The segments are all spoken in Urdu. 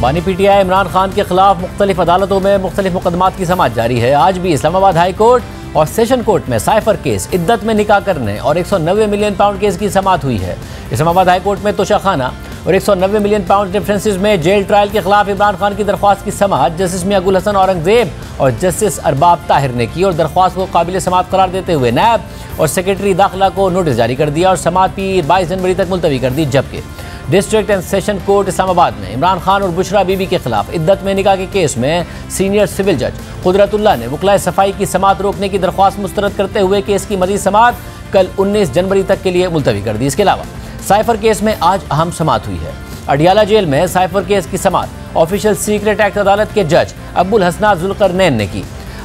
بانی P T I Imran Khan کے خلاف مختلف عدالتوں میں مختلف مقدمات کی سماعت جاری ہے۔ آج بھی اسلام آباد ہائی کورٹ اور سیشن کورٹ میں سائفر کیس، عدت میں نکاح کرنے اور 190 ملین پاؤنڈ کیس کی سماعت ہوئی ہے۔ اسلام آباد ہائی کورٹ میں توشہ خانہ اور 190 ملین پاؤنڈ ڈیفرنسز میں جیل ٹرائل کے خلاف عمران خان کی درخواست کی سماعت جسٹس میاں گل حسن اورنگزیب اور جسٹس ارباب طاہر نے کی اور درخواست کو قابل سماعت قرار دیتے ہوئے نیب اور سیکرٹری داخلہ کو نوٹس جاری کر دیا اور سماعت بھی 22 جنوری تک ملتوی کر دی، جبکہ ڈسٹرکٹ اینڈ سیشن کورٹ اسلام آباد میں عمران خان اور بشرا بی بی کے خلاف عدت میں نکاح کے کیس میں سینئر سول جج قدرت اللہ نے وکلاء صفائی کی سماعت روکنے کی درخواست مسترد کرتے ہوئے کیس کی مزید سماعت کل 19 جنوری تک کے لیے ملتوی کر دی۔ اس کے علاوہ سائفر کیس میں آج اہم سماعت ہوئی ہے۔ اڈیالہ جیل میں سائفر کیس کی سماعت آفیشل سیکرٹ ایکٹ عدالت کے جج ابو الحسنات ذوالقرنین نے کی۔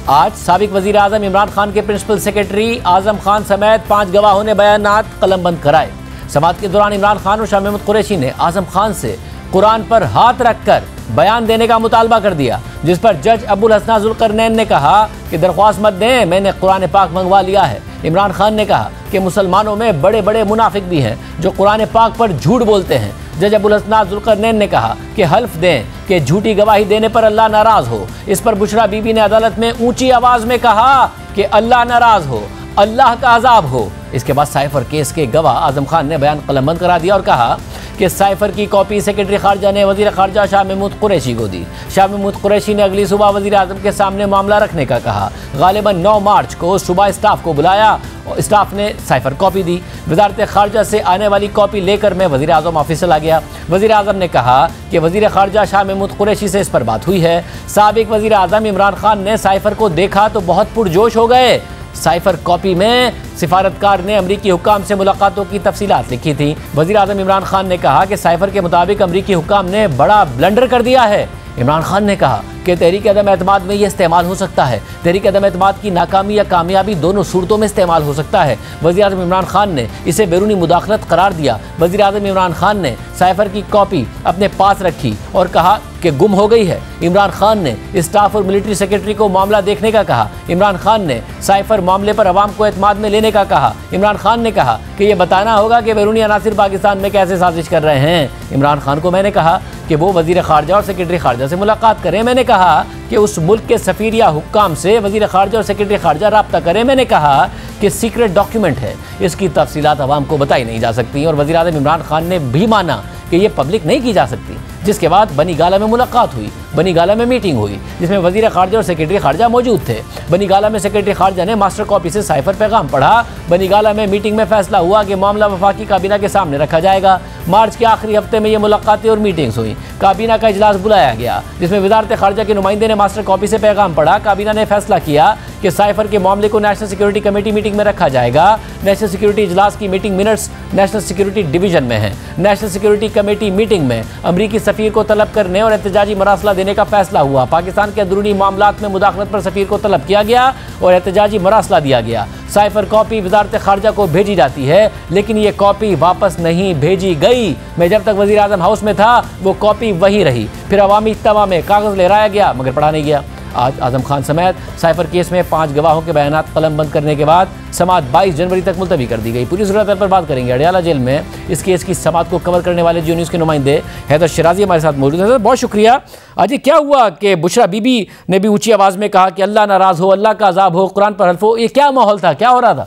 آج سابق وزیر اعظم عمران خان کے پرنسپل سیکرٹری اعظم خان سمیت 5 گواہوں نے بیانات قلم بند کرائے۔ سماعت کے دوران عمران خان اور شاہ محمود قریشی نے اعظم خان سے قرآن پر ہاتھ رکھ کر بیان دینے کا مطالبہ کر دیا، جس پر جج ابو الحسنات ذوالقرنین نے کہا کہ درخواست مت دیں، میں نے قرآن پاک منگوا لیا ہے۔ عمران خان نے کہا کہ مسلمانوں میں بڑے بڑے منافق بھی ہیں جو قرآن پاک پر جھوٹ بولتے ہیں۔ جج ابو الحسنات ذوالقرنین نے کہا کہ حلف دیں کہ جھوٹی گواہی دینے پر اللہ ناراض ہو۔ اس پر بشرا بی بی نے عدالت میں اونچی آواز میں کہا کہ اللہ ناراض ہو، اللہ کا عذاب ہو۔ اس کے بعد سائفر کیس کے گواہ اعظم خان نے بیان قلم بند کرا دیا اور کہا کہ سائفر کی کاپی سیکرٹری خارجہ نے وزیر خارجہ شاہ محمود قریشی کو دی۔ شاہ محمود قریشی نے اگلی صبح وزیر اعظم کے سامنے معاملہ رکھنے کا کہا۔ غالباً 9 مارچ کو صبح اسٹاف کو بلایا اور اسٹاف نے سائفر کاپی دی۔ وزارت خارجہ سے آنے والی کاپی لے کر میں وزیر اعظم آفس چلا گیا۔ وزیر اعظم نے کہا کہ وزیر خارجہ شاہ محمود قریشی سے اس پر بات ہوئی ہے۔ سابق وزیر اعظم عمران خان نے سائفر کو دیکھا تو بہت پرجوش ہو گئے۔ سائفر کاپی میں سفارتکار نے امریکی حکام سے ملاقاتوں کی تفصیلات لکھی تھیں۔ وزیر اعظم عمران خان نے کہا کہ سائفر کے مطابق امریکی حکام نے بڑا بلنڈر کر دیا ہے۔ عمران خان نے کہا کہ تحریک عدم اعتماد میں یہ استعمال ہو سکتا ہے۔ تحریک عدم اعتماد کی ناکامی یا کامیابی دونوں صورتوں میں استعمال ہو سکتا ہے۔ وزیر اعظم عمران خان نے اسے بیرونی مداخلت قرار دیا۔ وزیر اعظم عمران خان نے سائفر کی کاپی اپنے پاس رکھی اور کہا کہ گم ہو گئی ہے۔ عمران خان نے اسٹاف اور ملٹری سیکرٹری کو معاملہ دیکھنے کا کہا۔ عمران خان نے سائفر معاملے پر عوام کو اعتماد میں لینے کا کہا۔ عمران خان نے کہا کہ یہ بتانا ہوگا کہ بیرونی عناصر پاکستان میں کیسے سازش کر رہے ہیں۔ عمران خان کو میں نے کہا کہ وہ وزیر خارجہ اور سیکرٹری خارجہ سے ملاقات کریں۔ میں نے کہا کہ اس ملک کے سفیر یا حکام سے وزیر خارجہ اور سیکرٹری خارجہ رابطہ کریں۔ میں نے کہا کہ سیکرٹ ڈاکیومنٹ ہے، اس کی تفصیلات عوام کو بتائی نہیں جا سکتی، اور وزیر اعظم عمران خان نے بھی مانا کہ یہ پبلک نہیں کی جا سکتی۔ جس کے بعد بنی گالہ میں ملاقات ہوئی، بنی گالہ میں میٹنگ ہوئی جس میں وزیر خارجہ اور سیکرٹری خارجہ موجود تھے۔ بنی گالہ میں سیکرٹری خارجہ نے ماسٹر کاپی سے سائفر پیغام پڑھا۔ بنی گالہ میں میٹنگ میں فیصلہ ہوا کہ معاملہ وفاقی کابینہ کے سامنے رکھا جائے گا۔ مارچ کے آخری ہفتے میں یہ ملاقاتیں اور میٹنگز ہوئیں۔ کابینہ کا اجلاس بلایا گیا جس میں وزارت خارجہ کے نمائندے نے ماسٹر کاپی سے پیغام پڑھا۔ کابینہ نے فیصلہ کیا کہ سائفر کے معاملے کو نیشنل سیکورٹی کمیٹی میٹنگ میں رکھا جائے گا۔ نیشنل سیکورٹی اجلاس کی meeting minutes national security division میں ہیں۔ نیشنل سیکورٹی کمیٹی میٹنگ میں امریکی سفیر کو طلب کرنے اور احتجاجی مراسلہ دینے کا فیصلہ ہوا۔ پاکستان کے اندرونی معاملات میں مداخلت پر سفیر کو طلب کیا گیا اور احتجاجی مراسلہ دیا گیا۔ سائفر کاپی وزارت خارجہ کو بھیجی جاتی ہے لیکن یہ کاپی واپس نہیں بھیجی گئی۔ میں جب تک وزیر اعظم ہاؤس میں تھا وہ کاپی وہی رہی۔ پھر عوامی اجتماع میں کاغذ لہرایا گیا مگر پڑھا نہیں گیا۔ آج اعظم خان سمیت سائفر کیس میں 5 گواہوں کے بیانات قلم بند کرنے کے بعد سماعت 22 جنوری تک ملتوی کر دی گئی۔ پوری صورت پر بات کریں گے۔ اڈیالہ جیل میں اس کیس کی سماعت کو کور کرنے والے جیو نیوز کے نمائندے حیدر شیرازی ہمارے ساتھ موجود ہیں۔ بہت شکریہ۔ آج یہ کیا ہوا کہ بشرا بی بی نے بھی اونچی آواز میں کہا کہ اللہ ناراض ہو، اللہ کا عذاب ہو، قرآن پر حلف ہو؟ یہ کیا ماحول تھا، کیا ہو رہا تھا؟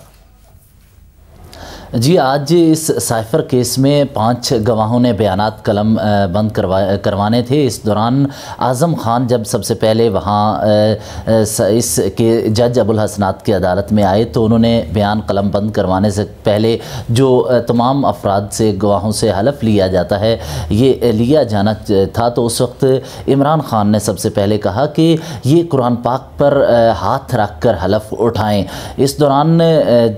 جی آج اس سائفر کیس میں 5 گواہوں نے بیانات قلم بند کروانے تھے۔ اس دوران اعظم خان جب سب سے پہلے وہاں اس کے جج ابو الحسنات کی عدالت میں آئے تو انہوں نے بیان قلم بند کروانے سے پہلے جو تمام افراد سے گواہوں سے حلف لیا جاتا ہے یہ لیا جانا تھا، تو اس وقت عمران خان نے سب سے پہلے کہا کہ یہ قرآن پاک پر ہاتھ رکھ کر حلف اٹھائیں۔ اس دوران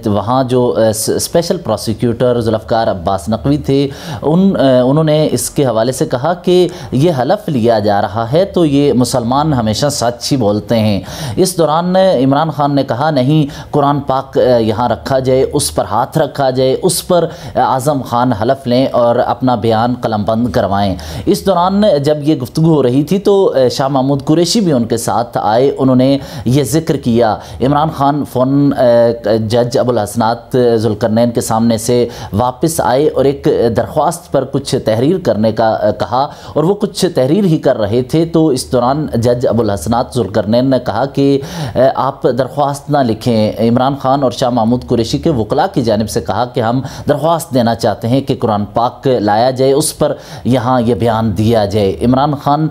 وہاں جو اسپیشل پروسیکیوٹر ذوالفقار عباس نقوی تھے انہوں نے اس کے حوالے سے کہا کہ یہ حلف لیا جا رہا ہے تو یہ مسلمان ہمیشہ سچ ہی بولتے ہیں۔ اس دوران عمران خان نے کہا نہیں، قرآن پاک یہاں رکھا جائے، اس پر ہاتھ رکھا جائے، اس پر اعظم خان حلف لیں اور اپنا بیان قلم بند کروائیں۔ اس دوران جب یہ گفتگو ہو رہی تھی تو شاہ محمود قریشی بھی ان کے ساتھ آئے، انہوں نے یہ ذکر کیا۔ عمران خان فون جج ابو الحسنات ذوالقرنین کے سامنے سامنے سے واپس آئے اور ایک درخواست پر کچھ تحریر کرنے کا کہا، اور وہ کچھ تحریر ہی کر رہے تھے تو اس دوران جج ابوالحسنات ذوالقرنین نے کہا کہ آپ درخواست نہ لکھیں۔ عمران خان اور شاہ محمود قریشی کے وکلاء کی جانب سے کہا کہ ہم درخواست دینا چاہتے ہیں کہ قرآن پاک لایا جائے، اس پر یہاں یہ بیان دیا جائے۔ عمران خان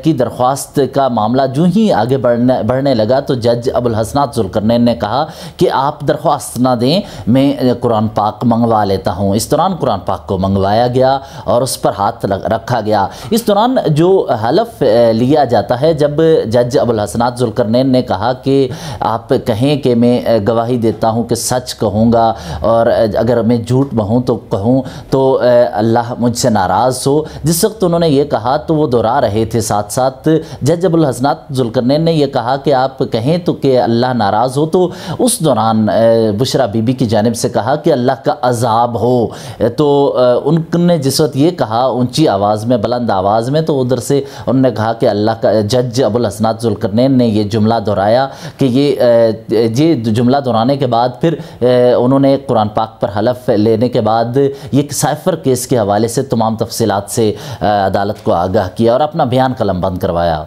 کی درخواست کا معاملہ جو ہی آگے بڑھنے لگا تو جج ابوالحسنات ذوالقرنین نے کہا کہ آپ درخواست نہ دیں، میں قرآن پاک منگوا لیتا ہوں۔ اس دوران قرآن پاک کو منگوایا گیا اور اس پر ہاتھ رکھا گیا۔ اس دوران جو حلف لیا جاتا ہے، جب جج ابوالحسنات ذوالقرنین نے کہا کہ آپ کہیں کہ میں گواہی دیتا ہوں کہ سچ کہوں گا، اور اگر میں جھوٹ کہوں تو اللہ مجھ سے ناراض ہو، جس وقت انہوں نے یہ کہا تو وہ دہرا رہے تھے ساتھ ساتھ جج ابوالحسنات ذوالقرنین نے یہ کہا کہ آپ کہیں تو کہ اللہ ناراض ہو، تو اس دوران بشرا بی بی کی جانب سے کہا کہ اللہ کا عذاب ہو، تو ان نے جس وقت یہ کہا اونچی آواز میں، بلند آواز میں، تو ادھر سے انہوں نے کہا کہ اللہ کا جج ابوالحسنات ذوالقرنین نے یہ جملہ دہرایا کہ یہ جملہ دہرانے کے بعد پھر انہوں نے قرآن پاک پر حلف لینے کے بعد یہ سائفر کیس کے حوالے سے تمام تفصیلات سے عدالت کو آگاہ کیا اور اپنا بیان قلم بند کروایا۔